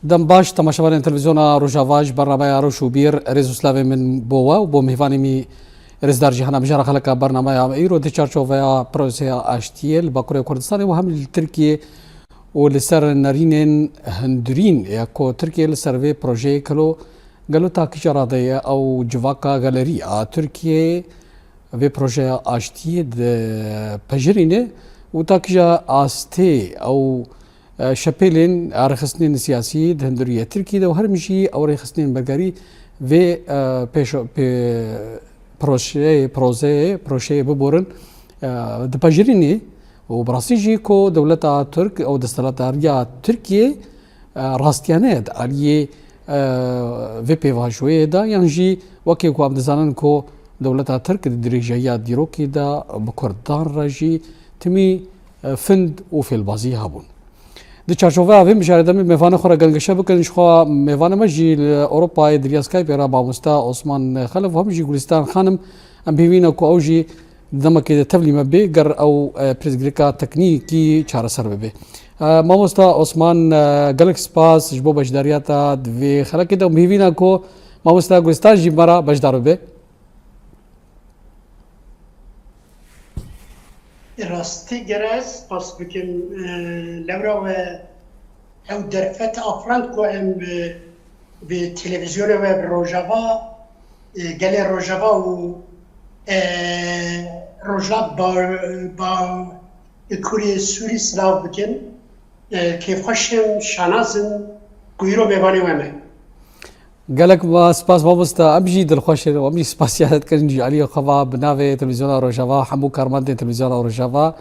دم باش تماشاوان تلویزیون روجاواج برنامه روشو بیر رزو سلاوی من بوا و بو میوانی می رزدار جهان بجار خلق برنامه ایرو دی چارچوبه پروژه اشتیل با کره کردستان و هم ترکیه و لسر نرینن هندرین یا کو ترکیه لسر وی پروژه کلو گلو تا کجراده او جواکا گالری ترکیه وی پروژه اشتیل پجرینه و تا کجا استه او شپلين رخصتين سياسي دهندرية تركيا ده وهر مشي أو رخصتين بلغاري في بيشو بروشي ببورن دباجريني وبراسيجي كو دولة ترك أو دستلاتاريا تركيا راستيانات عليه في بيفاجوية دا ينجي وكي كو عبدزانن كو دولة ترك دريجيات ديروكي دا بكردان راجي تمي فند وفي البازي هابون د چارچوبه اوی مشاهده می میوان خورا گنگشه بکن شخوا میوان مجی اروپای دریاسکای پیرا بامستا عثمان خلف هم جی گلستان خانم ام بيوينا کو اوجي دمکه تبلی مبه گر او پرزګریکا تکنیکی چاره سر به مامستا عثمان گلکس پاس جبو بجداریاتا د خلک د بيوينا کو مامستا گلستان جی مرا بجدارو به راستی گرس پس بکن لورا و او درفت افرانکو ام به تلویزیون و روجاوا گل روجاوا و روجاب با کوری سوری سلاو بکن که خوشم شناسم گویرو میبانی ومه قالك ما سباس بابستا امجي دلخوش وامجي سباسيات كنجي علي خوا بنافي تلفزيون روجافا حمو كارماندي تلفزيون روجافا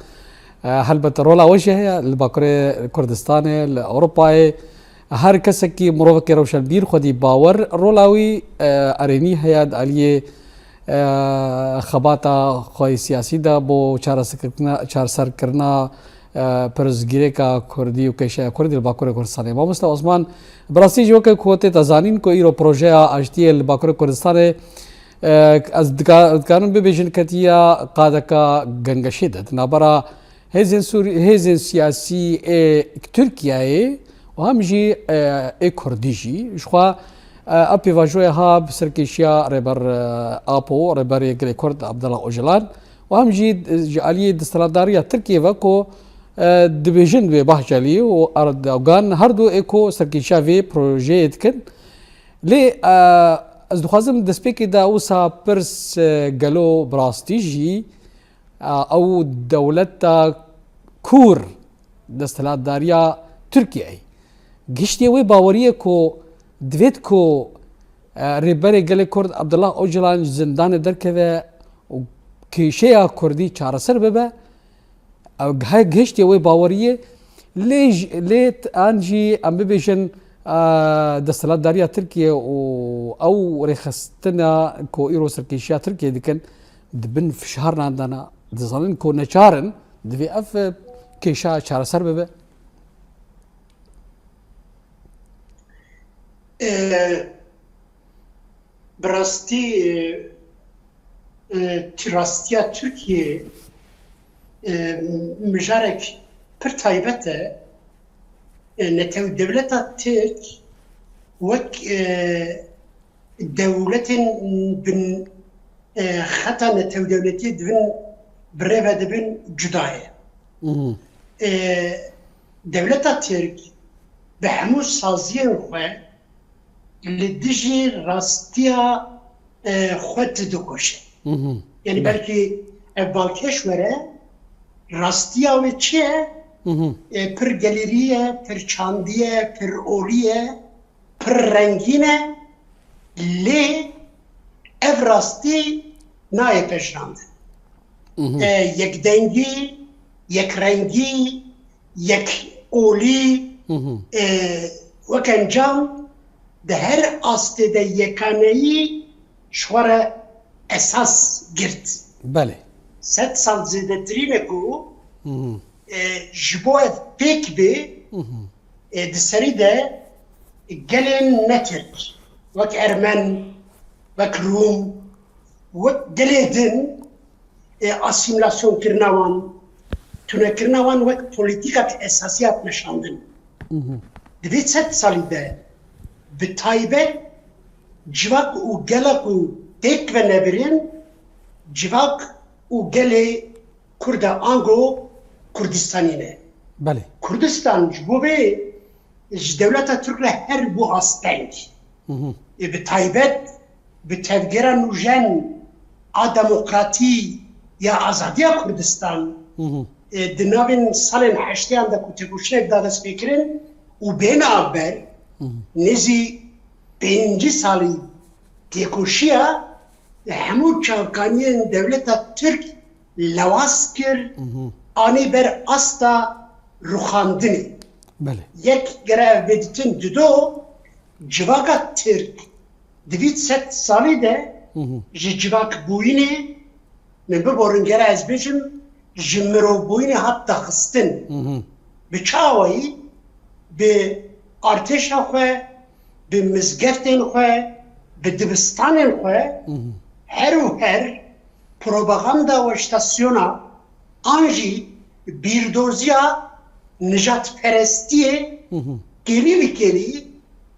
هلبت رولا وجه الباكوري كردستان الاوروباي هر کس کی مروک روشن بیر خودی باور رولاوی ارینی هياد علي خباتا خوي سیاسی دا بو چار سر کرنا پرزگیرکا کردی و کشای کردی الباکور کردستان ما مست عثمان براسی جو که کوته تزانین کو ایرو پروژه اشتی الباکور کردستان از دکانون ببیشن کتیا قادکا گنگشیدت نبرا هزین سیاسی ترکیه و همجی کردیجی شخوا اپی واجوه ها بسرکیشیا ربر آپو ربر گلی کرد عبدالله اوجلان و همجی جعلی دستلاتداری ترکیه و کو دبیجن به بحجالی و اردوغان هر دو اکو سرکیشا وی پروژه کن لی از دخوازم دسپیکی دا اوسا پرس گلو براستیجی او دولت کور دستلاتداریا ترکیه گشتی وی باوریه کو دوید کو ریبر گلی کرد عبدالله اوجلان زندان درکه و کیشه کردی چاره سر ببه او گشتی وی باوریه لیت آنجی ام ببیشن دستلاتداریا ترکیه او رخصتنا کو ایرو سرکیشیا ترکیه دکن دبن فشار ناندانا دزانن کو نچارن دوی اف کیشا چاره سر ببه براستی تراستیا ترکیه مجارك پر تایبته نتو دولتا ترك وك دولت بن خطا نتو دولتي دبن بريفا دبن جداية دولتا ترك بحمو سازين خواه اللي دجي راستيا خود دكوشه يعني بلكي بالكش وره راستیا و چیه؟ پر گلریه، پر چاندیه، پر اولیه، پر رنگینه لی اف راستی نای پشرانده یک دنگی، یک رنگی، یک اولی وکنجام ده هر آسته ده یکانهی شواره اساس گرد بله 7 سال زیدترینه کو جبوه پیک بی دسری ده گلین نترک وک ارمن وک روم وک گلیدن اسیملاسیون کرنوان تونه کرنوان وک پولیتیکات اساسیات نشاندن دوید ست سالی ده به تایبت جواک و گلک و تک و نبرین جواک و گل کرد آنگو کردستانی نه بله کردستان جبوه دولت ترک هر بو آستنگ به تایبت به تفگیر نوژن دموکراتی یا آزادی کردستان دنابین سال هشتیان دا کتگوشنک دادست بکرین و بین آبر نزی 5 سالی تکوشیا همو چاوکانین دولت ترک لواس کرد آنی بر استا روخاندنی بله یک گره بدیتن دو جواکا ترک دوید 100 سالی ده جواک بوینی من ببورن گره از بیشم جمرو بوینی حتی خستن به چاوایی به ارتش خواه به مزگفتین خواه به دبستانین خواه هر و هر پروپاگاندا و اشتاسیونا آنجی بیردوزیا نجات پرستیه گلی و گلی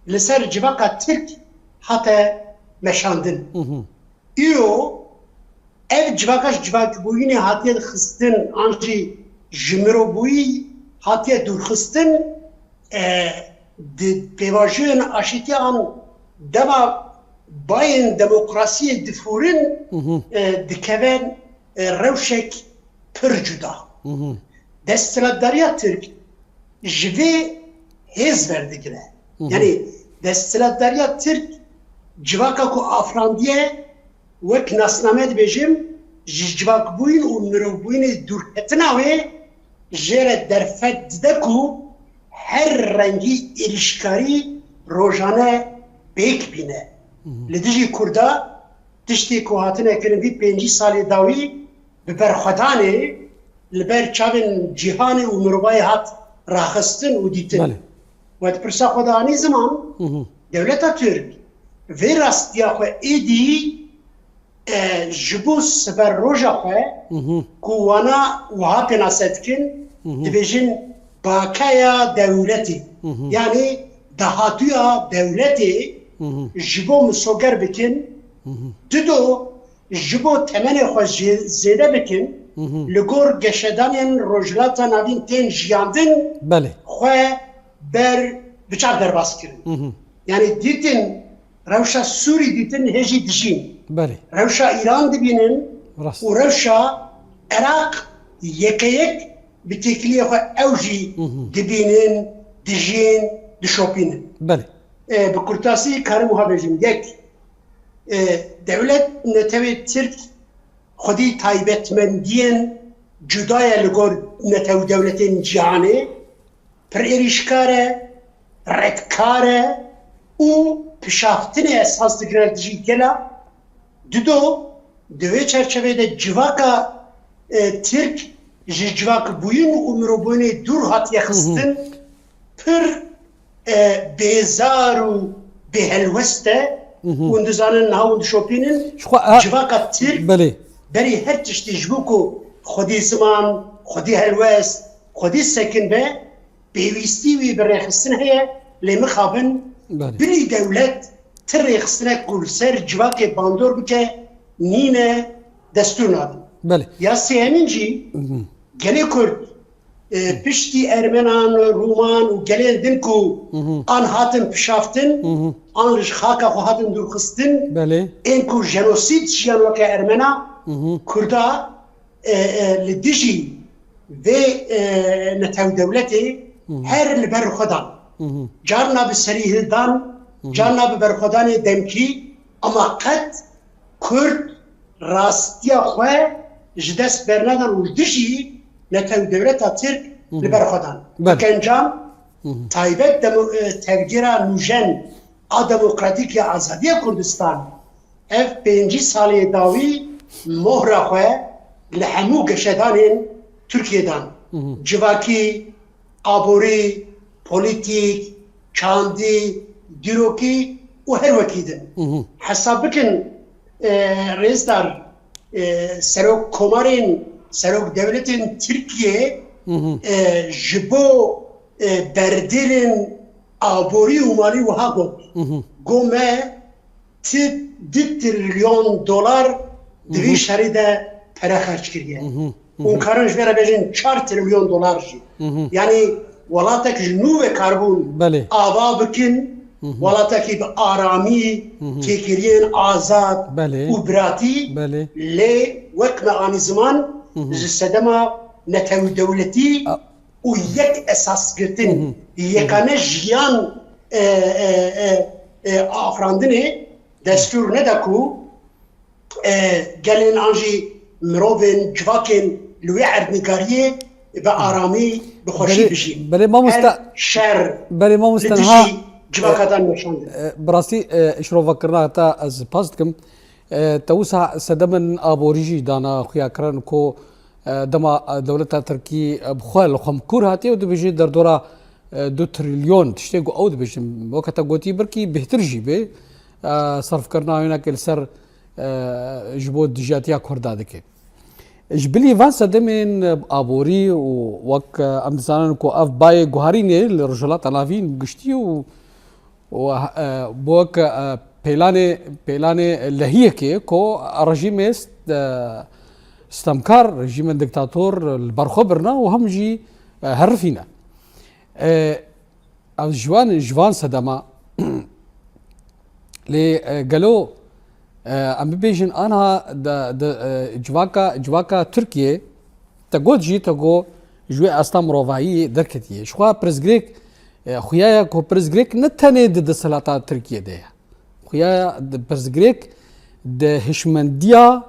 لسر جواکا ترک حتی مشاندن ایو ev civakaş civak buyuni hatiye xistin anji jimro buyi hatiye durxistin di pevajın aşitiyan deva bayın demokrasiye difurin dikeven revşek pür cuda. Destiladariya Türk jivi hez verdigine. Yani destiladariya Türk civaka ku afrandiye وک ناسنامه بجیم جواب بوین و مرو بوین دور اتناوی جر درفت دکو هر رنگی ایرشکاری روزانه بیک بینه. لدیجی کردا تشتی کوهاتنه کردن بی 5 سالی داوی ببر خدانه لبر چاون جهان و مروبای هات راخستن و دیتن. و پرسا خدانی زمان دولت ترک وی راستیا خو ایدی جبوس بر روجا خواه کوانا وها پناستکن دبیجن باکایا دولتی یعنی دهاتویا دولتی جبو مسوگر بکن دو جبو تمن خواه زیده بکن لگور گشدانین روجلاتا نوین تین جیاندن خواه بر بچار درباس کرن یعنی دیتن روشا سوری دیتن هجی دجین روشا ایران دبینن و روشا عراق یکیک بتکلیه خو اوجی دبینن دجین دشوپینن بکرتاسی کارم ها بجیم یک دولت نتوی ترک خودی تایبتمندین جدای لگور نتو دولتین جهانه پر ایریشکاره ردکاره و پیشافتن اساس دگرندجی گلا دو دوی چرچوه جواکا ترک جواک بوین و مرو بوین دور هاتی خستن پر بیزار و بهلوسته و اندزانن نهاوند شوپینن جواکا ترک بری هر تشتی جبوکو خودی زمان خودی هلوست خودی سکن به بیویستی وی بری خستن هیا لیمخابن بری دولت تر خستنه کل سر جواک باندور بکه نینه دستور نادن یا سیمینجی گلی کرد پشتی ارمنان رومان و گلی دن کو آن هاتن پشافتن آن رش خاکا خو هاتن دور خستن این کو جنوسید شیان وکه ارمنا کردا لدیجی و نتاو دولتی هر لبر خودان جارنا بسریح دان جارنا ببرخودان دمکی اما قد کرد راستیا خواه جدست برندن و دشی نتو دولت ترک لبرخودان بکنجام تایبت تفگیر نوژن دموکراتیک آزادی کردستان اف 5 سالی داوی مهر خواه لحمو گشدان ترکیه دان جواکی آبوری پولیتیک چاندی دیروکی و هر وکیدن حساب بکن رئیسدار سروک کمارین سروک دولتین ترکیه جبو بردرین آبوری و مالی و ها گومه $2 تریلیون دوی شریده پره خرج کریه اون کارنش بیره بیشن $4 تریلیون جی یعنی ولاتک جنوب کربون آوا بکن ولاتکی به آرامی تکرین آزاد و براتی لی وقت آنی زمان جسدما نتو دولتی و یک اساس گرتن یکانه جیان آفراندنه دستور ندکو گلین آنجی مروفین جواکین لوی عردنگاریه به آرامی بخوشی بشیم شر لدیجی جواکاتان نشانده براستی اشروف کرنا تا از پاست کم توسع سدمن آبوریجی دانا خویا کرن کو دما دولت ترکی بخوال خمکور هاتی و دو بيجي در دورا $2 تریلیون تشتي او دو بيجي وقتا قوتي بركي بهتر جي بي صرف کرنا هنا كل سر جبود دجاتيا كوردا دكي جبلي فان سدمن آبوری و وك امدسانن کو اف باي گوهاريني لرجلات الافين گشتي و بوك بيلاني لهيه كي كو رجيم است استمكار رجيم الدكتاتور البرخبرنا وهم جي هرفينا جوان سدما لي قالوا ام بيجن انا جواكا تركيا تقول جي تقو جوي استام روفاي دركتي شخوا برزغريك خويا كو برزغريك نتاني د سلاطه تركيا ده خويا برزغريك د هشمنديا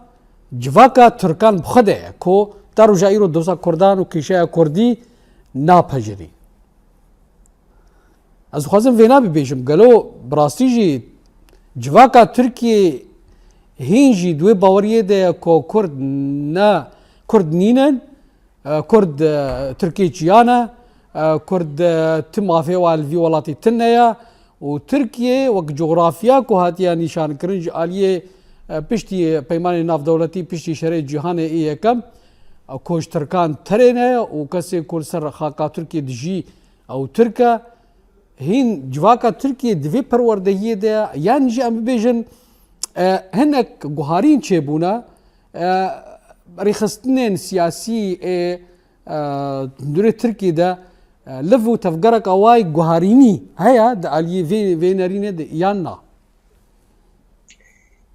جواكا تركان بخده كو تارو جايرو دوسا كردان و كيشا كردي ناپجري از خوازم وينا بيجم قالوا براستيجي جواكا تركيا هينجي دوي باوريه ده كو كرد نينن كرد تركي جيانا كرد تمافي والفي ولاتي تنيا وتركيا وك جغرافيا كو هاتيا نشان كرنج آليه پشتی پیمان ناف دولتی پشتی شرع جهان ای کم کوش ترکان ترینه و کسی کل سر خاکا ترکیه دجی او ترکا هین جواکا ترکیه دوی پروردهیه ده یعنی جی ام بیجن هنک گوهارین چه بونا ریخستنین سیاسی دوری ترکیه ده لفو تفگرک اوای گوهارینی هیا ده علیه وینرینه ده یاننا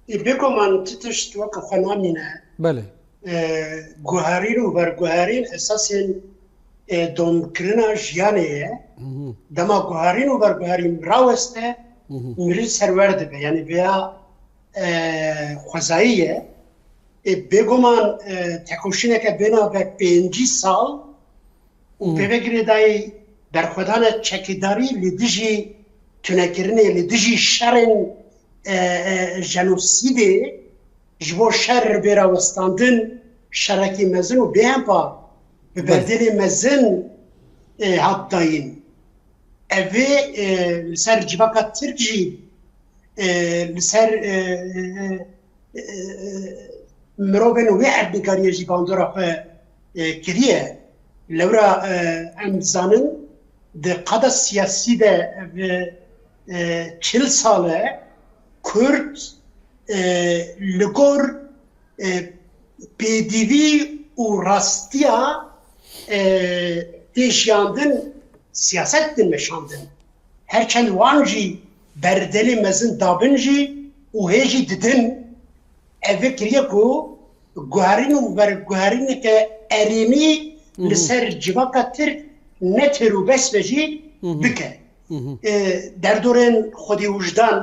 بگو من تتشت وقت فنامینه بله گوهرین و برگوهرین اساسین دونکرنا جیانه دما گوهرین و برگوهرین راوسته مری سرورده به یعنی بیا خوزاییه بگو من تکوشینه که بنا به 5 سال و بگیره دای در خودان چکیداری لیدیجی تونکرنه لیدیجی شرن جنوسیده جبو شر بیرا وستاندن شرکی مزن و بیهم پا به بردل مزن حد داین اوه لسر جباکا ترک جی لسر مروبن و ویعب بگاریه جی باندورا خواه کریه لورا امزانن ده قدا سیاسی ده 40 ساله Kürt لگور پیدیوی و راستیا دیشیاندن سیاست دن مشاندن هرچند وانجی بردلی مزن دابنجی و هیجی ددن اوه کریه کو گوهرین و برگوهرین که ارینی لسر جواکا ترک نترو بس بجی بکه در دورن خودی وجدان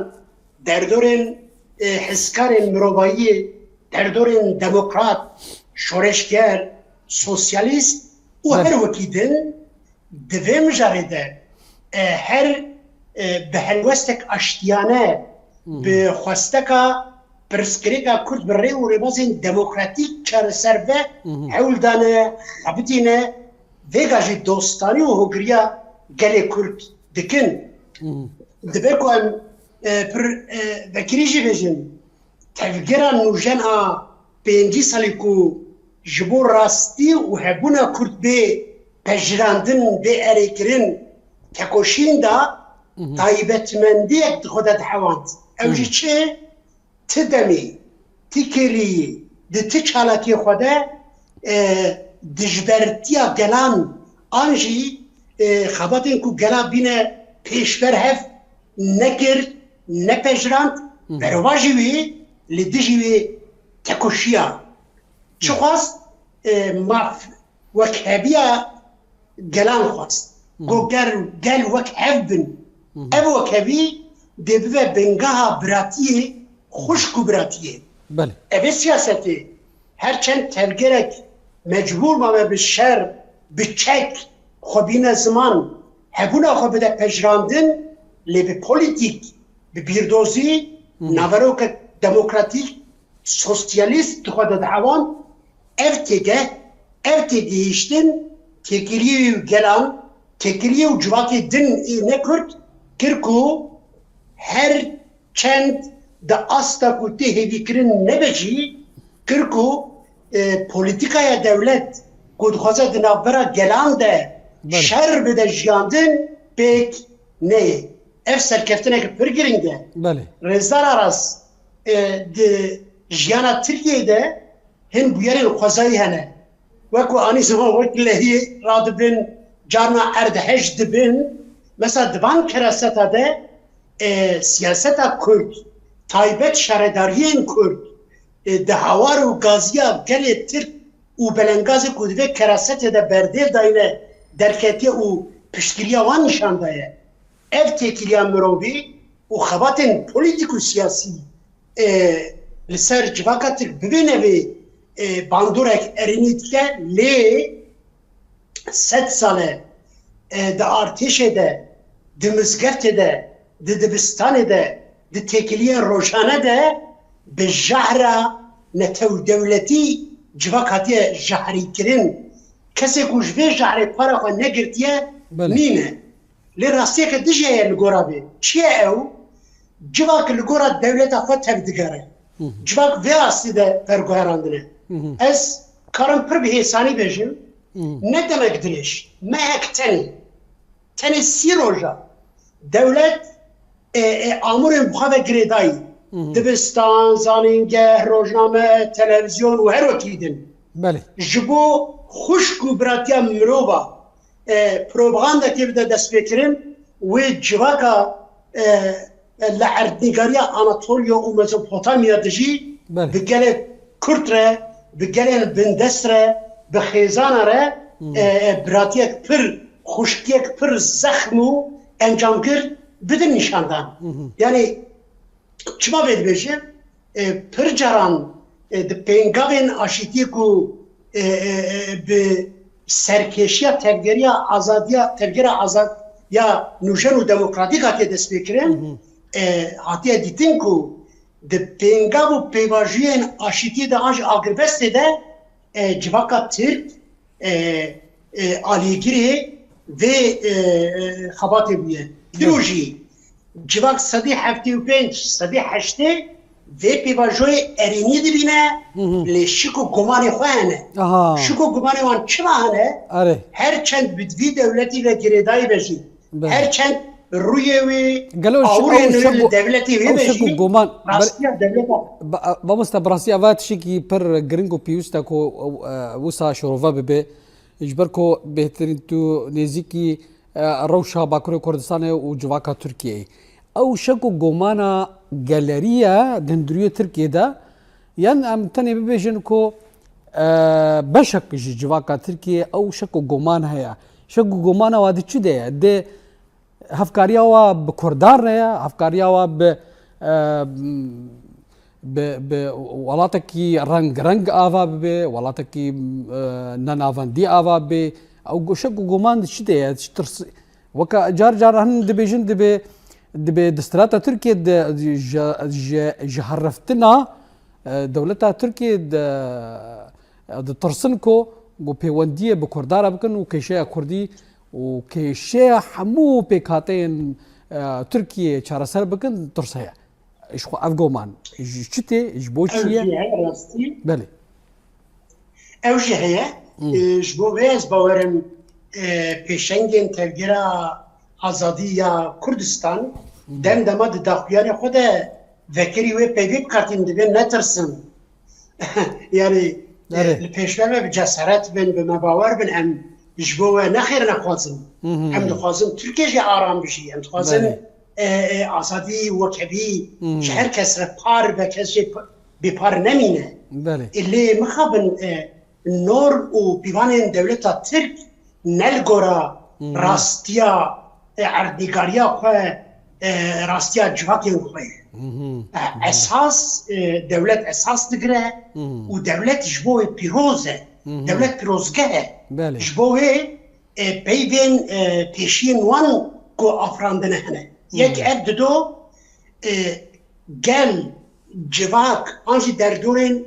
در دورن حسکار مروایی در دورن دموکرات شورشگر سوسیالیست و هر وکیدن دویم جارده هر به هلوستک اشتیانه به خواستکا پرسکریکا کرد بره و ربازین دموکراتیک چار سر و حولدانه عبدینه ویگاجی دوستانی و هگریا گلی کرد دکن دبکو هم پر وکریجی بجن تفگران نوجن 5 سالی کو جبور راستی و هبونا کرد به پجراندن به اریکرین تکوشین دا تایبەتمەندیەک خۆدە دەحەواند ئەو ژی چێ تدەمی تیکێلی تی چالاکی خۆدە دژبەرتیە گەلان ئانژی خەباتێن ku gela bîne pêşber hev nekir nepejrand berva jî wê li dijî wê tekoşiya çi xwast wekhebiya gelan xwast got gel wek hev bin ev wekhebî dê bibe bingeha biratiyê xuşk û biratiyê ev ê siyasetê her çend tevgerek mecbûr mame bi şer bi çek xwebîne ziman hebûna xwe bide pejrandin lê bi polîtîk bi bîrdozî naverokek demokratîk sosyalîst dixwe de dihewand ev têgeh ev têgihîştin têkiliyê gelan têkiliyê û civakê din ê nekurt kir ku her çend di asta ku tê hêvîkirin nebe jî kir ku polîtîkaya dewlet ku dixwaze di navbera gelan de şer bide jiyandin pêk neyê ev serkeftinek pir giring e Rêzdar Aras di jiyana Tirkiyeyê de hin bûyerên xwezayî hene wekû anî ziman wek lehî radibin carna erdhej dibin mesela divan kereseta de siyaseta Kurd taybet şaredariyên Kurd di hawar û gaziya gelê Tirk û belengazê ku divê keresetê de berdêv dayîne derketiye û piştgiriya wan nîşan daye ev têkiliya mirovî û xebatên polîtîk û siyasî li ser civaka Tirk bibê nevê bandorek erînî dike lê 100 sale di artêşê de di mizgeftê de di dibistanê de di têkiliyên rojane de bi jehra netewdewletî civak hatiye jehrîkirin kesê ku ji vê jehrê para xwe negirtiye nîne lê rastiyeke dijî heye li gora vê çi ye ew civak li gora dewleta xwe tev digere civak vê astî de berguherandine ez karim pir bi hêsanî bêjim ne demek dirêj mehek tenê sî roja dewlet amûrên bixwe ve girêdayî dibistan zanîngeh rojname televîzyon û her wekî din ji bo xuşk û biratiya mirova propagandekê bide destpêkirin wê civaka li erdnîgariya Anatolya û Mezopotamya de jî bi gelê Kurd re bi gelên bindest re bi xêzana re biratiyek pir xuşkiyek pir zexm û encamgir bidin nîşandan yani çima vê dibêjim pir caran di pêngavên aşîtiyê ku bi serkêşiya tevgeriya azadiya tevgera azad ya nûjen û demokratîk hatiye destpêkirin hatiye dîtin ku di pêngav û pêvajiyên aşîtiyê de an ji agirvestê de civaka Tirk alîgirê vê xebatê bûye dîro jî civak sedî heftê û pênc sedî heştê vê pêvajoyê erênî dibîne lê şik û gumanê xwe hene şik û gumanê wan çima hene her çend bi vî dewletî ve girêdayî be jî her çend rûyê wê awurên li devletê wê be jî rastiya devleta mamosta bi rastî ava tişekî pir giring û pîwîst e ku wisa şirova bibe ji ber ku bêhtirîn tu nêzîkî rewşa Bakurê Kurdistanê û civaka Tirkiyeyê ew şek û gomana geleriya dindiriyo Tirkiyê de yan em tenê bibêjin ku beşek ji civaka Tirkiyê ew şek û goman heye şek û gomana wa di çi de ye dê hevkariya wa bi Kurdan re ye hevkariya wa bi welatekî reng ava bibe welatekî nenavendî ava bibe ew şek û goman di çi de ye weka car hin dibêjin دبي دستراتا تركيا جهرفتنا دولتا تركيا ترسنكو وبيونديه بكردارا بكن وكيشيا كردي وكيشيا حمو بكاتين تركيا شارسر بكن ترسيا ايش خو افغومان شتي جبوشيه بله اوجه هي جبو بيز باورن بيشنجن تلجرا آزادی یا کردستان دم دماد داخلیان خود وکری و پیوی بکاتین دبین نترسن یعنی پیشوه به جسارت بین به مباور بین ام جبوه نخیر نخوازن هم دخوازن ترکیه آرام بشی هم دخوازن آزادی و کبی شهر کس را پار به کسی بپار نمینه اللي مخابن نور و بيوان دولتا ترك نلقورا راستيا عرديقاريا خواه راستيا جواكين خواه اساس دولت اساس دقره و دولت جبوه پیروزه دولت پیروزگه جبوه بيبين پیشین وان کو افراندنه هنه یک اب دو گل جواک آنجی در دورین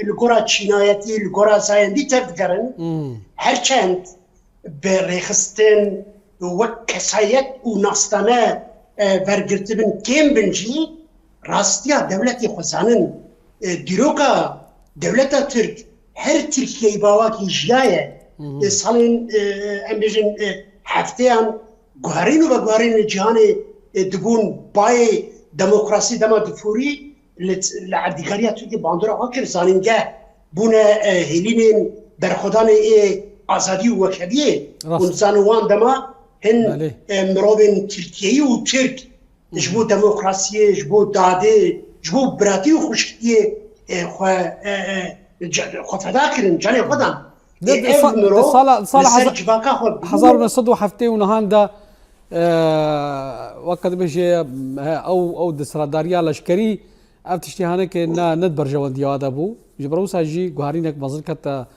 لگورا چینایتی لگورا زایندی ترد کرن هرچند به ریخستن و کسایت و ناستانه برگرتی بن کم بنجی راستیا دولتی خوزانن دیروکا دولتا ترک هر ترکیه باواکی جیایه سالین امبیجن هفتهان گوهرین و بگوهرین جهان دبون بای دموکراسی دما دفوری لعدیگاریا توی باندورا آکر زانینگه بونه هیلینین برخودان آزادی و وکبیه اون زانوان دما هن مروبین ترکیهی و ترک جبو دموکراسی جبو داده جبو براتی و خوشکیه خو فدا کرن جانی خودم صالح 1907 ونهان دا وقت بيجي او دسراداريا لشكري افتشتهانه که نه ند برجوندی ادبو جبروس اجي غارينك مزلكه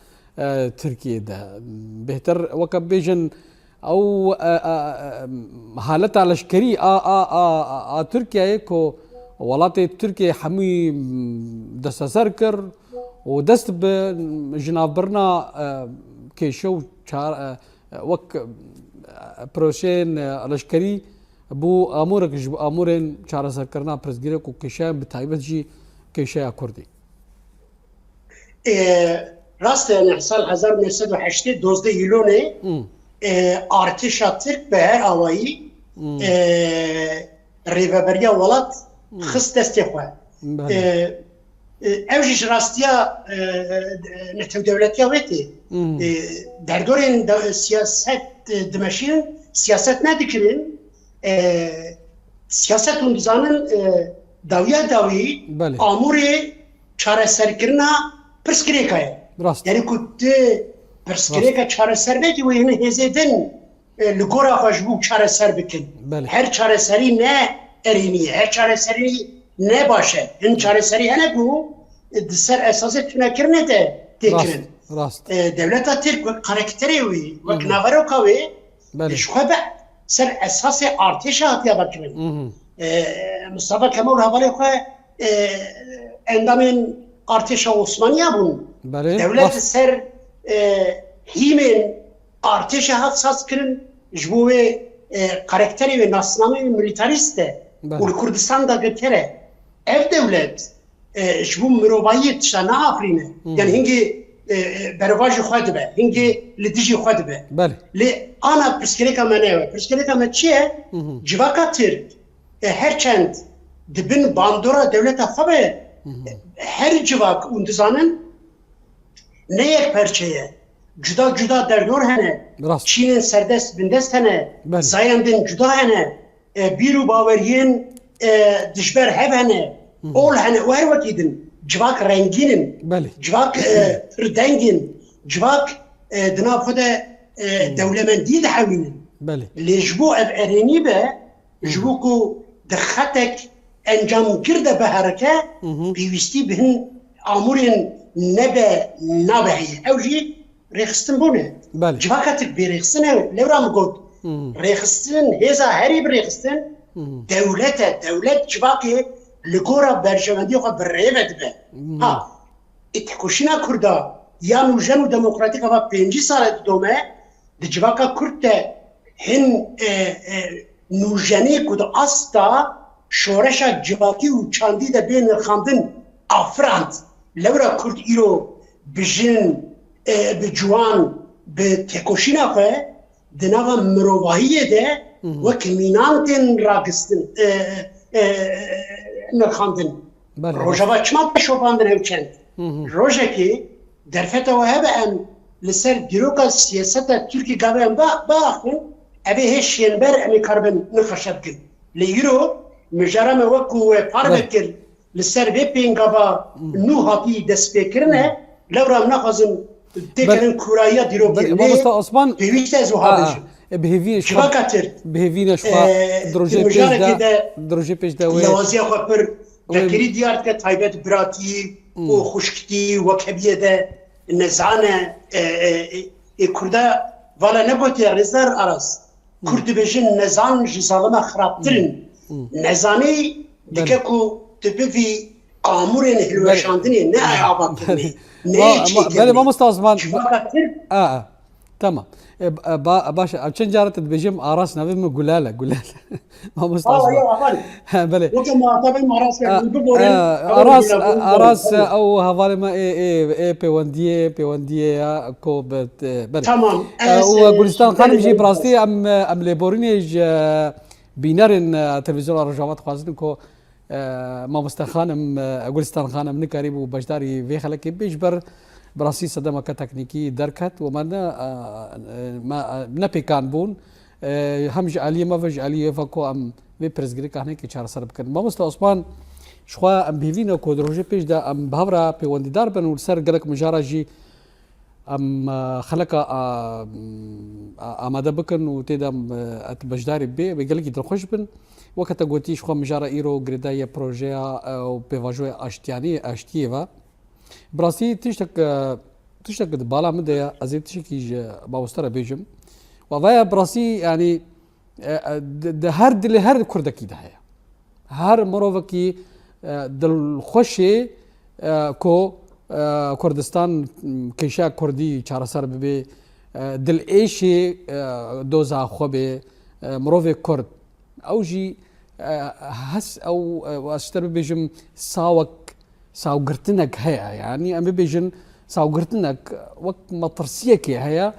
تركيا ده بهتر وقت بيجن او حالتها لشكري تركيا كو ولات تركيا حمي دست سركر ودست بجنابرنا كيشو وك پروشین لشکری بو امورن چاره سر کرنا پرزگیره کو کشای بتایبت جی کشای کردی راست یعنی سال 1908 12 یلونه ارتش ترک به هر آوایی ریوبریا ولات خست دستی خواه اوجیش راستیا نتو دولتیا ویتی در دورین سیاست دمشین سیاست ندیکرین سیاست اون بزانن داوی آموری چاره سرکرنا پرسکریکای یعنی کد پرسکریکا چاره سر بکی و یعنی هزیدن لگورا خوشبو چاره سر بکن هر چاره سری نه ارینیه هر چاره سری نه باشه این چاره سری هنه بو سر اساسی تونکرنه ده تکرن دولتا ترک و کارکتری وی و کناورو کاوی شخواه سر اساس ارتش هاتیا بکنن مصطفى کمال حوالی خواه اندامین ارتش عثمانی بون دولت سر هیمین ارتش هات ساز کرن جبوه کارکتری و ناسنامه ملیتاریسته و کردستان دا گتره اف دولت جبو مروباییت شنا آفرینه یعنی هنگی برواج خود به هنگی لدیجی خود به لی آنا پرسکریکا منه پرسکریکا من چیه؟ جواکا ترک هرچند دبن باندورا دولت خوبه هر جواک اون دزانن نه یک پرچهه جدا جدا در دور هنه چین سردست بندست هنه زایندن جدا هنه بیرو باورین دشبر هب هنه اول هنه و هر وکیدن جواک رنگینن جواک ردنگین جواک دناب خود دولمندی ده حوینن لیجبو اب ارینی به جبو کو دخطک انجام کرده به حرکه بیوستی بهن آمورین نبه نبهی اوجی ریخستن بونه جواکاتک بیریخستن لورام گود ریخستن هزا هری بریخستن دولت جواکی لگورا برجواندی خود بریوه به ها اتکوشینا کرده یا نوژن و دموکراتیک و 5 سال دومه ده جواکا کرده هن نوژنی کد استا شورشا جواکی و چاندی ده بین خاندن افراند لورا کرد ایرو بجن بجوان به تکوشینا خواه دناغا مروباهیه ده وک مینانتن راگستن نرخاندن روژاوا چما شوپاندن هوچند روژه که درفت و هبه ام لسر دیروکا سیاست ترکی گاوه ام باخن اوه هشین بر امی کاربن نخشب گل لیرو مجرم وکو پاربکر لسر وی پینگاوا نو هاتی دست بکرنه لورام نخوازن دکرن کورایی دیروکر لی بیویشت از وحابشن بهوینه شو دروژه پیش ده لوازی خو پر ذکری دیارت که تایبت براتی و خشکتی و کبیه ده نزانه کرده والا نبوتی رزدار عرص کرد بجن نزان جسالما خرابترین نزانی دیگه که تبی قامورین هلوشاندنی نه عبادتنی نه چی بله ما مستعصمان تمام باشا چند جارت بجم آراس نبي من قلالة ما مستعصم بله آراس أو هذا ما إيه بيوندية كو بله تمام وقولستان خانم جي براستي أم ليبورينيج بينارن تلفزيون الرجامات خوازن كو ما مستخانم قولستان خانم نكاريب وبجداري في خلك بيجبر براسي صدمة كتكنيكي دركت وما ما نبيكان بون هم جالية ما فجالية فكو أم بيبرزجري كهني كشار سرب كن ما مست عثمان شخوا أم بيفينا كودروجي بيج دا أم بهورا بيوندي دار بن والسر جلك مجارجي أم خلقا أماده بكن وتدم أتبجداري بيجلك يدرخش بن وقت قلتي شخوا مجارا إيرو جريدايا بروجيا أو بيفاجوي أشتيفا براسي تشتك بالا مدة أزيد تشكي باوسترا بيجم وفايا براسي يعني ده هر كردكي ده هي هر مروفكي دل خوشي كو كردستان كيشا كردي چارسر ببي دل ايشي دوزا خوبي مروفي كرد او جي هس او اشتر بيجم ساوغرتنك هيا يعني أم بيجن ساوغرتنك وقت مطرسيك هيا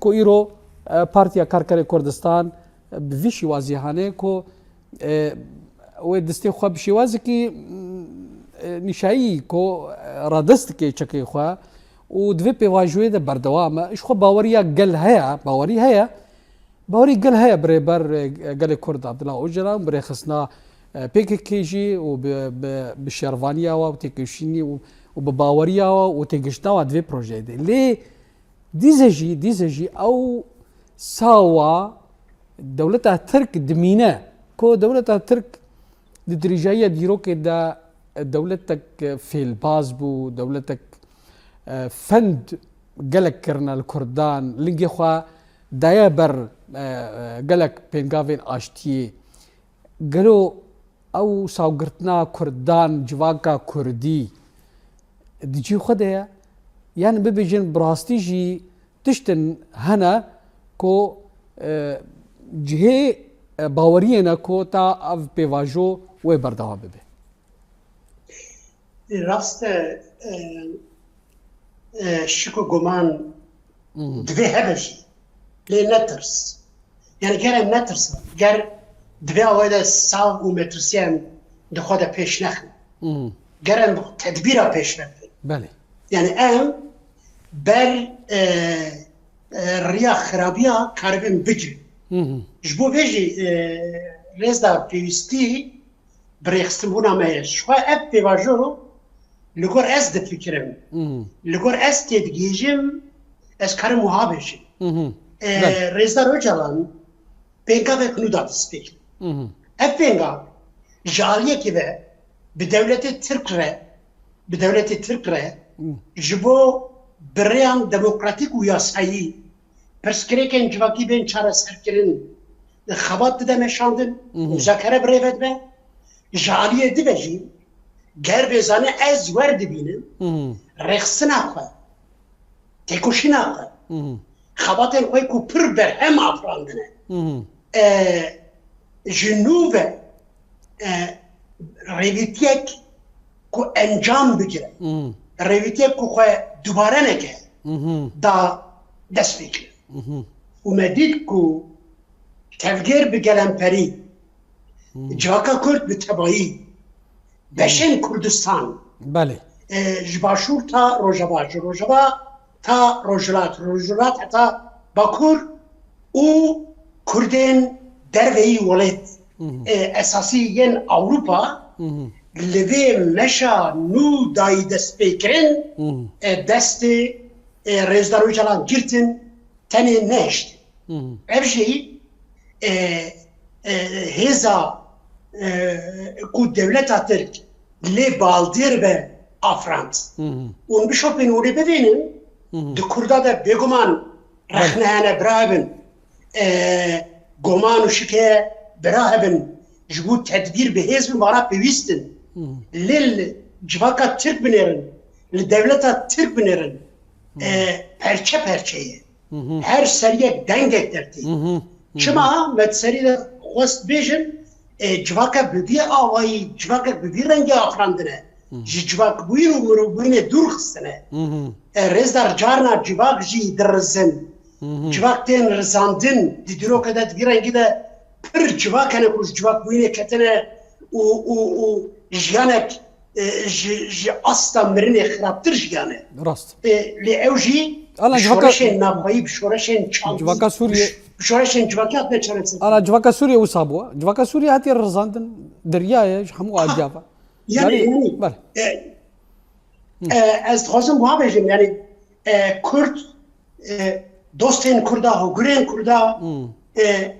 كو إيرو بارتيا كاركري كردستان بفيشي وازيهانه كو ودستي خوا بشيوازكي نشایی کو رادست که چکی خوا و دوی پیواجوی ده بردوامه اش خو باوریا گل هيا باوري گل هيا بري بر گل کرد عبدالله اوجرا بري خصنا بيك كيجي وبشيرفانيا وتكشيني وبباوريا وتكشنا دوي بروجي دي لي ديزجي او ساوا دولتها ترك دمينه كو دولتها ترك درجايه ديرو كده دولتك في الباز بو دولتك فند قالك كرنا الكردان لنجي خوا دايبر قالك بينغافين اشتي قالوا او ساوغرتنا كردان جواكا كردي ديجي خدها يعني ببيجن براستيجي تشتن هنا كو جهه باورينا كو تا اف بيواجو وبردها ببي راست شكو قمان دبي هبجي لي نترس يعني قال نترس قال دبي اولا ساو ومترسيان دخودا بيش نخل قال تدبيرا بيش نخل بله يعني بل ريا خرابيا كاربين بجي جبو بيجي ريزدا بيستي بريخستمونا مايش شو اب بيواجو لگور از ده فکرم لگور از تدگیجم از کار محابشم رزدا رو جلان پینگا و کنو داد سپیک اف پینگا جالیه که به دولت ترک ره جبو بریان دموکراتیک و یاسایی پرسکریکن جواکی بین چاره سرکرین خبات ده مشاندن مذاکره بریفت به جالیه ده بجیم گر بزانه از ورد بینم رخصنا خواه تکوشینا خواه خواتن خواه که پر بر هم افراندنه جنوب رویتیک که انجام بگیره رویتیک که خواه دوباره نکه دا دست بگیره ومدید کو تفگیر بگلم پری جواکا کرد به تبایی بشن کردستان بله جباشور تا روجابا روجابا تا روجلات حتی باکور او کردین دروی ولد اساسی ین اوروپا لذي مشى نو داي دست بيكرين دست رزدارو جلان جلتن تاني نشت افجي هزا كو دولتا ترك لي بالدير به افرانس ون بشوبين وري ببينن دي كردا دا بيگومان رخنهانه براهبن گومان و شكه براهبن جبوت تدبير بهزم مارا بيويستن لیل جواکا ترک بنیرن لدولتا ترک بنیرن پرچه هر سریع دنگ اکترتی چما مد سریع خواست بیشن جواکا ببی آوایی جواکا ببی رنگ آفراندنه جواک بوین و مرو بوین دور خستنه رزدار جارنا جواک جی درزن جواک تین رزاندن دی درو کدت بی رنگی ده پر جواک نکوز جواک بوین کتنه و جیانک جی استا مرنه خرابتر جیانه راست لیوجی شورشین نابایی بشورشین چاندی جواکا سوریه بشورشین جواکیات نچرنسن انا جواکا سوریه وصابوا جواکا سوریه هاتي الرزاندن دریای همو اجابه یعنی بله از خواستم بها بجیم یعنی کرد دوستین کردا و گرین کردا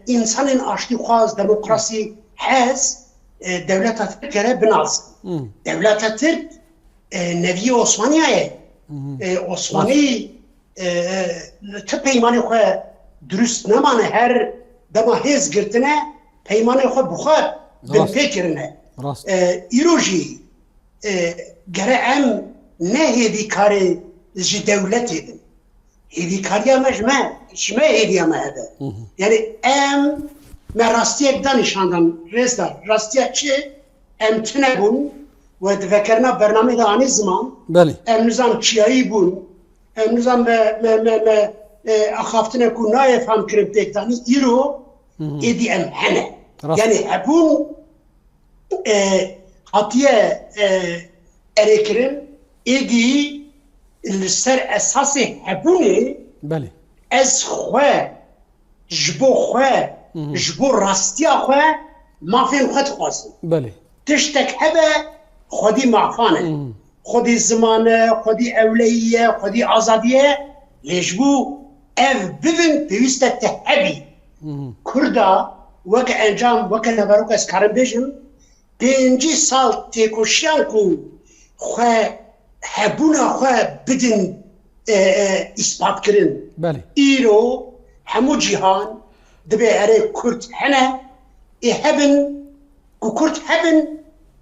انسان آشتی خواست دموکراسی هست دولت ترک بناز دولت ترک نوی عثمانیه عثمانی تو پیمانی خواه درست نمانه هر دما هز گرتنه پیمانی خواه بخواه بن پیکرنه ایروژی گره ام نه هیدی کاری جی دولتی دن هیدی کاری همه شما هیدی همه هده یعنی ام من راستیه دانشاندم رزدار راستیه چه ام تنه بون و دفکرنا برنامه دانی زمان بله ام نظام چیایی بون ام نظام اخافتنه کو نایف هم کرم تکتانی ایرو ایدی ام هنه یعنی هبون حتیه اریکرن ایدی لسر اساس هبونه بله از خواه جبو خواه جبو راستیا خواه مافین خود خواستن بله تشتک هبه خودی معفانه خودی زمانه خودی اولیه خودی آزادیه لیجبو اف ببین پیوسته تهبی کردا وک انجام وک نبروک از کارم بیشم 5 سال تکوشیان کو خواه هبونا خواه بدن اثبات کرن بله ایرو همو جهان دبي عليه كرت هنا يهبن وكرت هبن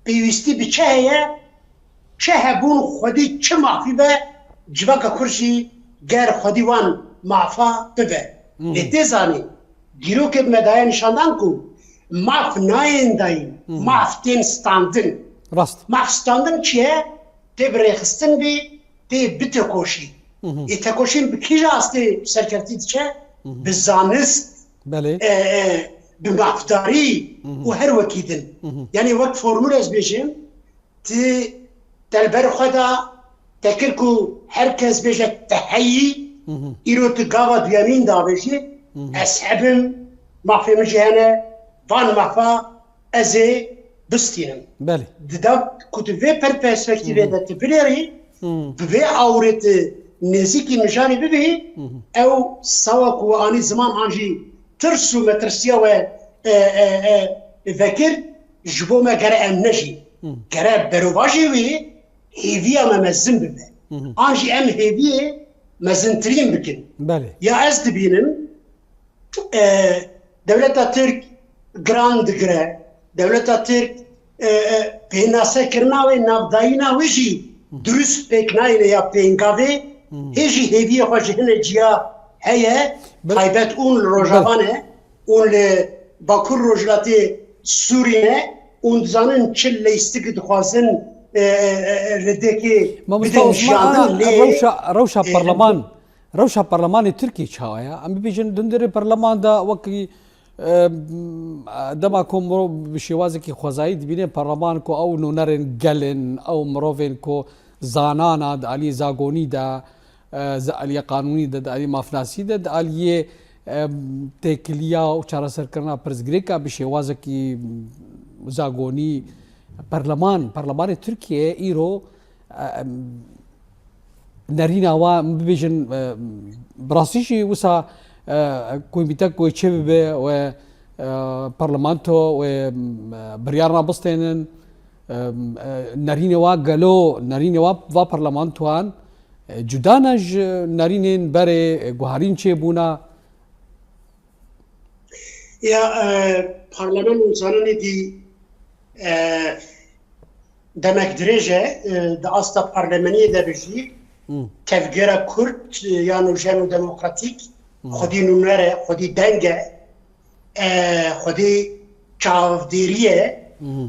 بيوستي بشهية شهبون خدي كما في با جباك كرشي غير خدي وان معفا ببه لتزاني جيروك بمدايا نشاندانكو معف ناين داين معف تين ستاندن راست معف ستاندن چيه تبري خستن بي تي بتكوشي يتكوشين بكيجا استي سركرتي چه بالزانست بله بمعفداری و هر وکیدن یعنی وقت فرمول از بیشیم تی دلبر خدا تکر کو هر کس بیشه تحیی ایرو تقاوة دویامین دا بیشی اصحابم معفیم جهانه وان معفا ازی بستینم بله دا کتوه پر پرسپکتیوه دا تبلیری بوه آورت نزیکی مجاری ببی او سواک و آنی زمان آنجی ترسو مترسيا و فكر جبو ما قرأ النجي قرأ بروباجي وي هيفيا ما مزن ببه انجي ام هيفيا مزنترين بكن بله يا از دبينن دولتا ترك جراند جرا دولتا ترك بيناسا كرناوي نافداينا ويجي دروس بيكناينا يا بينكافي هيجي هيفيا خواجهن جيا هيا تایبەت اون روجاوانه اون باکور روجلاتی سوریه اون زنان چل لیستیک دخوازن ردکی ما مستوى عثمان روشا برلمان روشا برلمان تركي شاوية أم بيجن دندري برلمان دا وكي دما كو مرو بشوازي كي خوزايد بيني برلمان كو أو نونرن جلن أو مروفين كو زانانا دا علي زاغوني دا علي قانوني دا علي مافناسي دا علي تكليا و چارا سر کرنا پرزگریکا بشوازي كي زاغوني برلمان تركيا إيرو نرينا وا بيجن براسيشي وسا كوميتاك و تشبه و برلمانتو و بريارنا بستينن نرينا وا قالو نرينا وا برلمانتوان جدانج نرينين بري غوهارين تشيبونا يا برلمان وزاناني دي دمك درجة دا أستا برلمانية دا بجي تفجير كرد يعني جانو ديمقراطيك خودي نونره خودي دنگه خودي چاوديريه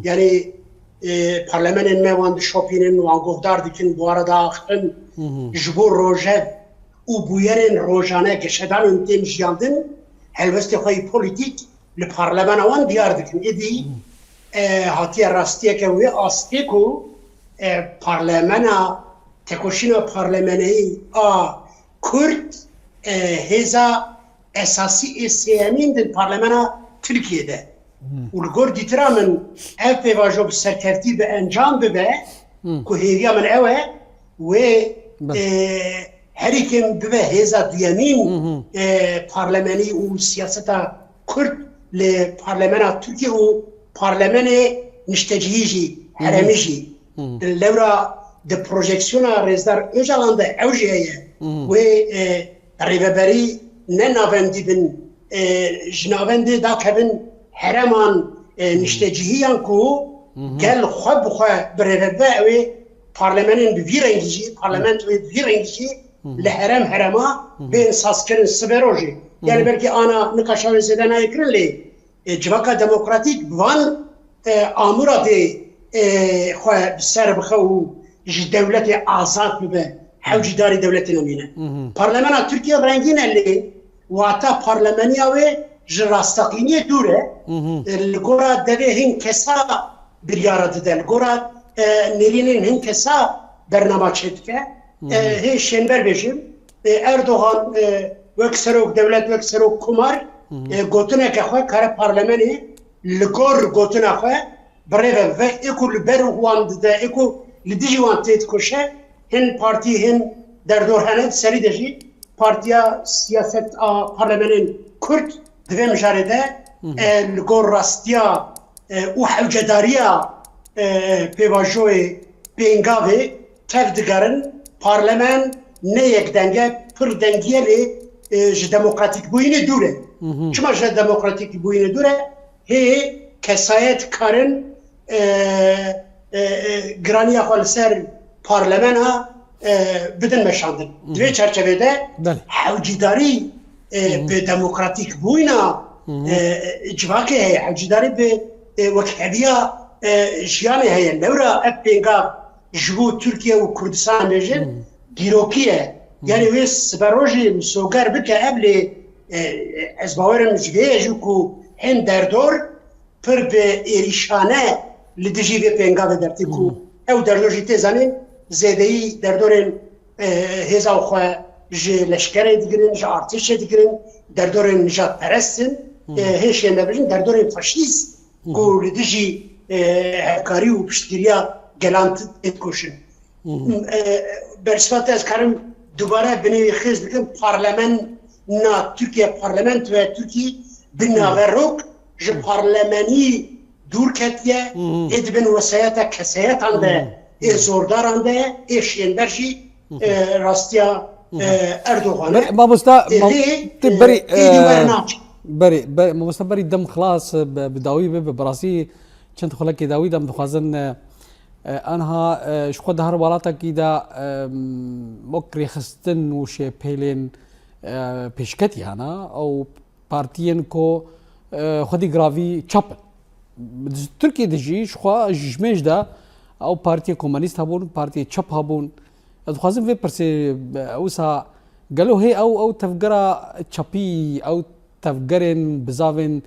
يعني برلمان الموان شوبينن وان گفتار دکن بوارا داخل جبور روجه و بویرن روجانه گشدان انتیم جیاندن هلوستی خوی پولیتیک لپارلمان وان دیار دکن ایدی هاتی راستیه که وی آستی کو پارلمانا تکوشینا پارلمانی کرد هزا اساسی سیامین در پارلمانا ترکیه ده ولگور دیترا من اف واجب سرکرتی به انجام ببه که هیویا من اوه و هریکم ببه هزا دیامین پارلمانی و سیاستا کرد لپارلمانا ترکیه و پارلمان نشتجیجی هرمیجی لورا د پروژکسیونا رزدار اوجالانده اوجیه و ریوبری نناوندی بن جناونده دا کبن هرمان نشتجیهیان کو گل خوب خواه بریوبه و پارلمانین بویرنگیجی پارلمان بویرنگیجی لحرم هرما به انساس کرن سبروجی یعنی بلکه آنا نکاشاوی زیده نایکرن لی جواکا دموکراتیک وان آمورا دی خواه سر بخو دولت آزاد ببه حوجی داری دولت نمینه پارلمان ترکیه رنگینه لی واتا پارلمانیا و جراستقینی دوره لگورا دوه هن کسا بریارا دده لگورا نرینین هن کسا برنامه چید که هی شنبر بشیم اردوغان وک سروک دولت وک سروک کمار گوتنه که خواه کار پارلمانی لگور گوتنه خواه برای و اکو لبرو وان ده اکو لدیجی وان تید کشه هن پارتی هن در دور هنه سری دجی پارتیا سیاست پارلمانین کرد دوه مجارده لگور راستیا و حوجداریا پیواجوی پینگاوی تف دگرن پارلمان نه یک دنگه پر دنگیه لی دموکراتیک بوینه دوره چما دموکراتیک بوینه دوره هی کسایت کارن گرانی خال سر پارلمان ها بدن مشاندن دوی چرچوه ده حوجیداری به دموکراتیک بوینا جواکه هی حوجیداری به وکهبیا جیانه هی لورا اپینگا جبو ترکیه و کردستان بیجن دیروکیه یعنی وی سبروجی مسوگر بکه ابلی از باورم جویه جو که هن در دور پر به ایریشانه لدیجی به پینگاوه درتی که او در دور جیته زنین زیدهی در دور هزا و خواه جه لشکره دیگرین جه ارتش دیگرین در دور نجات پرستن هیش ینده بجن در دور فاشیست که لدیجی هکاری و پشتگیریا گلانت اتکوشن برسفات از کارم دوباره بنوی خیز بکن پارلمان نا ترکیه پارلمانت و ترکی بناوروک جه پارلمانی دور کتیه اید بن وسایت کسایت آنده ای زوردار آنده ای شیندرشی راستیا اردوغانه مابستا بري مابستا بري دم خلاص بداوي براسي كنت خلك داوي دم دخوازن انها شخود هر ولاتا كيدا مكري خستن وشي بيلين بيشكتي هنا او بارتيين كو خودي غرافي تشابل تركيا دجي شخوا جميج دا او بارتي كومونيست هبون بارتي تشاب هبون دخوازن في برسي اوسا قالوا هي او تفجرة تشابي او تفجرن بزافن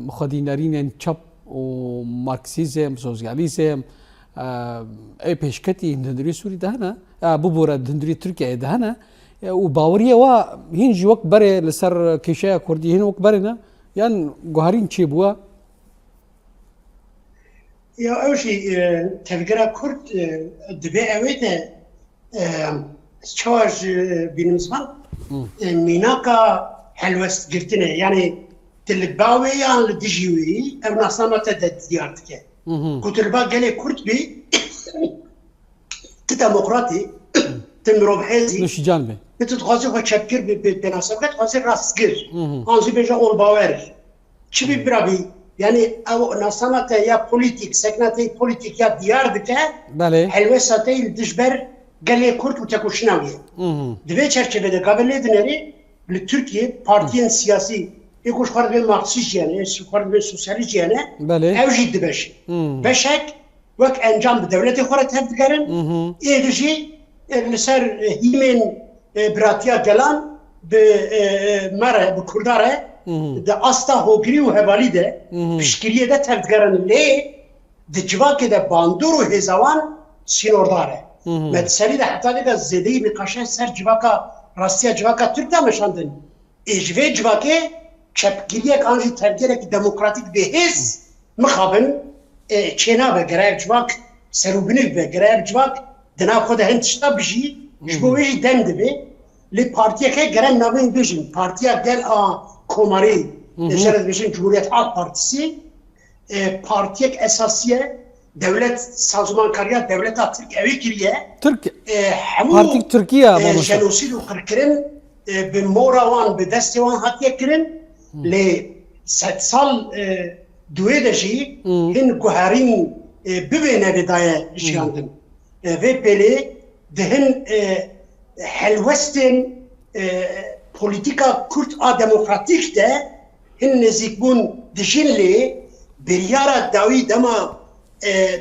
مخدينارين تشاب وماركسيزم سوسياليزم اي بيشكتي هندري سوري دهنا بوبورا هندري تركيا دهنا وباوريه وا هنجي وقت بري لسر كيشا كردي هن وقت برينا يعني جوهرين تشيبوا يا أوشي تفجر كرد دبي أويته شواج بنمسمان ميناكا حلوست جرتنا يعني تلباوي يعني لدجيوي أو نصامة ديارتك كتلبا قالي كرد بي تديمقراطي تمرو بحيزي مش جانبي بتتغازي وتشكر بناسبة تغازي راسكر هانزي بيجا أول باورج شبي برابي يعني او نصامته يا بوليتيك سكنتي بوليتيك يا ديار بتا بله حلوساتي الدجبر قال لي كرد وتكوشناويه دبي çerçevede de kabul edileri Türkiye partiyen siyasi يكوش خارج من ماركسيست يعني خارج من سوسياليست يعني بله او جد باش باشك وك انجام بدولتي خرت هبدكرن ايجي لسر هيمن براتيا جلان بمره بكرداره ده استا هوگری و هوالی ده پشکریه ده تبدگرن لی ده جواکه ده باندور و هزوان سینورداره مدسری ده حتی ده زدهی نقاشه سر جواکا راستیا جواکا ترک ده مشاندن اجوه جواکه چپگیریه که آنجی تبدیره که دموکراتیک به هز مخابن چینا به گرایب جواک سروبنیک به گرایب جواک دنا خود هنتشتا بجی جبوهی دم دبه لی پارتیه که گرن نوین بیجن پارتیه گل Komari, Şeref Beşin Cumhuriyet Halk Partisi, partiyek esasiye devlet sazmankariya devlet Türk evi kiriye. Partik Türkiye jenosid u kırkırın bi moravan bi destevan hatiye kirin le 7 sal duye de jî hin guherin bibêne vedaya jiyandin. Ve pele dehin helwestin politika Kürt a demokratik de hin nezik bun dijinli biryara dawi dema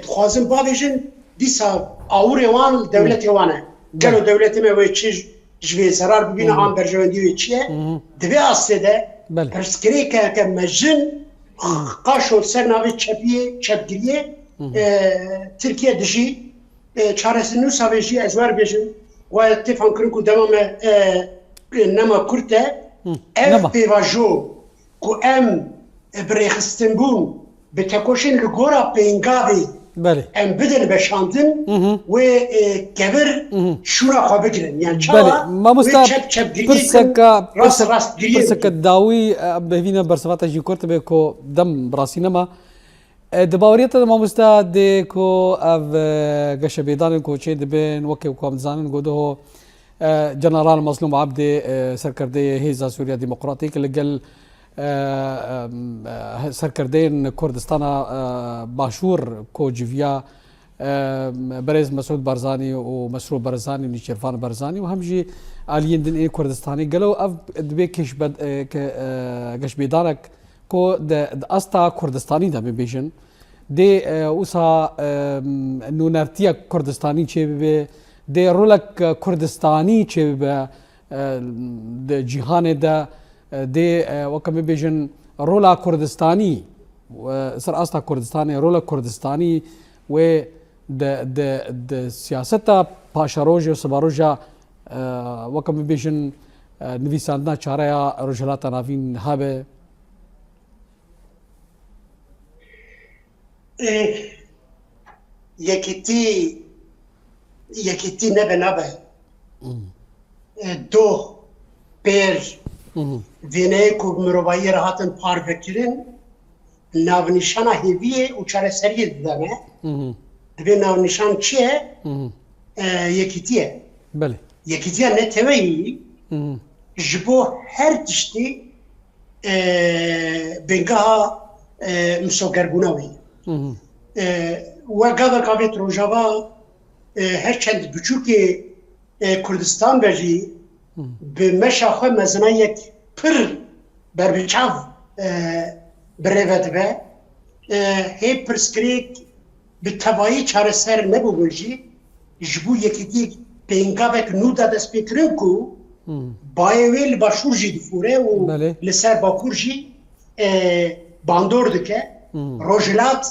dixwazin bavêjin dîsa awurê wan devletê wan e. Gelo devletê me wê çi ji vê zerar bibîne an berjewendî wê çi ye? Divê astê de pirsgirêkeke mejin qaşo ser navê çepiyê çepgiriyê Tirkiye dijî çaresinûsa wê jî ez werbêjim we têfan kirin ku dema me nema Kürt e ev pêvajo ku em birêxistin bûn bi tekoşên li gora pêngavê em bidin beşandin wê kevir şûra xwe bigirin yani çawa wê çepgiriyê rast giriyê pirseka dawî bihîne bersivata jî Kürt be ku dem birasî nema di baweriyeta de mamosta de ku ev geşebêdanên koçê dibin wekî ku em dizanin godo جنرال مظلوم عبدي سركردي هيزا سوريا ديمقراطيك اللي قال سركردين كردستان باشور كوجيفيا برز مسعود برزاني ومسرور برزاني ونيشيرفان برزاني وهمجي آليين دين اي كردستاني قالوا اف دبي كش بيدانك كو استا كردستاني دا بيجن دي وسا انو نرتيا كردستاني چه بي ده رولک کردستانی چه به جهان ده ده وکمی بیشن رولا کردستانی و سر اصلا کردستانی رولا کردستانی و ده سیاست پاشاروجی و سباروجا وکمی بیشن نویساندنا چاره رجالات نافین هابه یکیتی نبه دو پیر وینه که مروایی را هاتن پار بکرین ناونیشان هیویه و چاره سریع دمه دبی ناونیشان چیه؟ یکیتیه بله یکیتیه نتوهی جبو هر تشتی بنگاه مسوگرگوناوی و گادا کابیت روژاوا هرچند بچوکی کردستان بجی به مشاخه مزنه یک پر بربچاو برود به هی پرسکریک به تبایی چاره سر نبو بجی جبو یکی دیگ پینگا بک نودا دست پیکرین کو بايويل باشور جي دفوره و بله. لسر باكور جي باندور دكه روجلات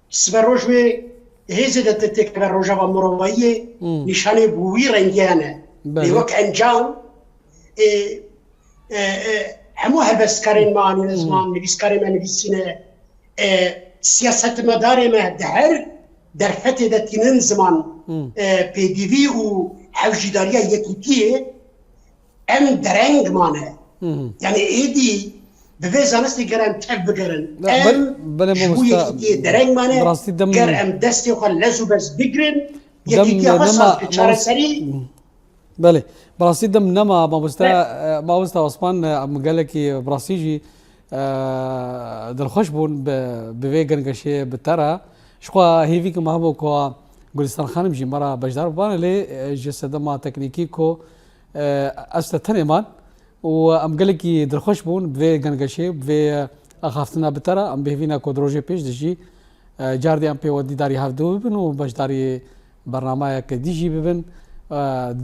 سبر روجوي هيزي دا تتك روجا مرويه نشانه بوي رنجانه بله. لوك انجام همو هلبس كارين ماني نزمان نبيس كارين ما نبيسينه سياسة مدار ما دهر در فتح دا تنين زمان پی دی وی و حوجدارية يكيتيه ام درنگ مانه يعني ايدي بفي زانستي گرم تف بگرن بله شبو يكيتيه درنگ مانه براستی دم گر ام دستي خال لزو بس بگرن يكيتيه خاصة بچاره سري بله براستی دم نما ما وستا عثمان مقالكي براسيجي دلخوش بون بوی گنگشه بتره شخوا هیوی که محبو که گلستان خانم جی مرا بجدار بانه لی جسد ما تکنیکی که استتنه من و ام گلکی دلخوش بون بوی گنگشه بوی اخافتنا بتره ام بهوینا که دروجه پیش دجی جاردی ام پی ودی داری هفدو ببن و بجداری برنامه که دیجی ببن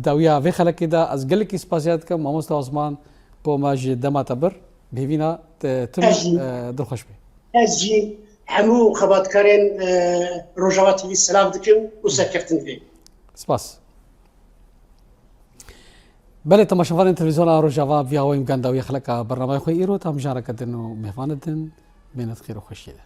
داویا وی خلقی دا از گلکی سپاسیات کم ماموستا عثمان که ماج دما تبر بهوینا تم دلخوش بی از جی همو خبات کارین روجاوات تیوی سلاف دکم و سرکفتن بی سپاس بله تماشاوان تلویزیون روجاوا ویاویم گنداوی خلقا برنامه خوی ایرو تام جارکتن و مهماندن بینت خیر و خوشیده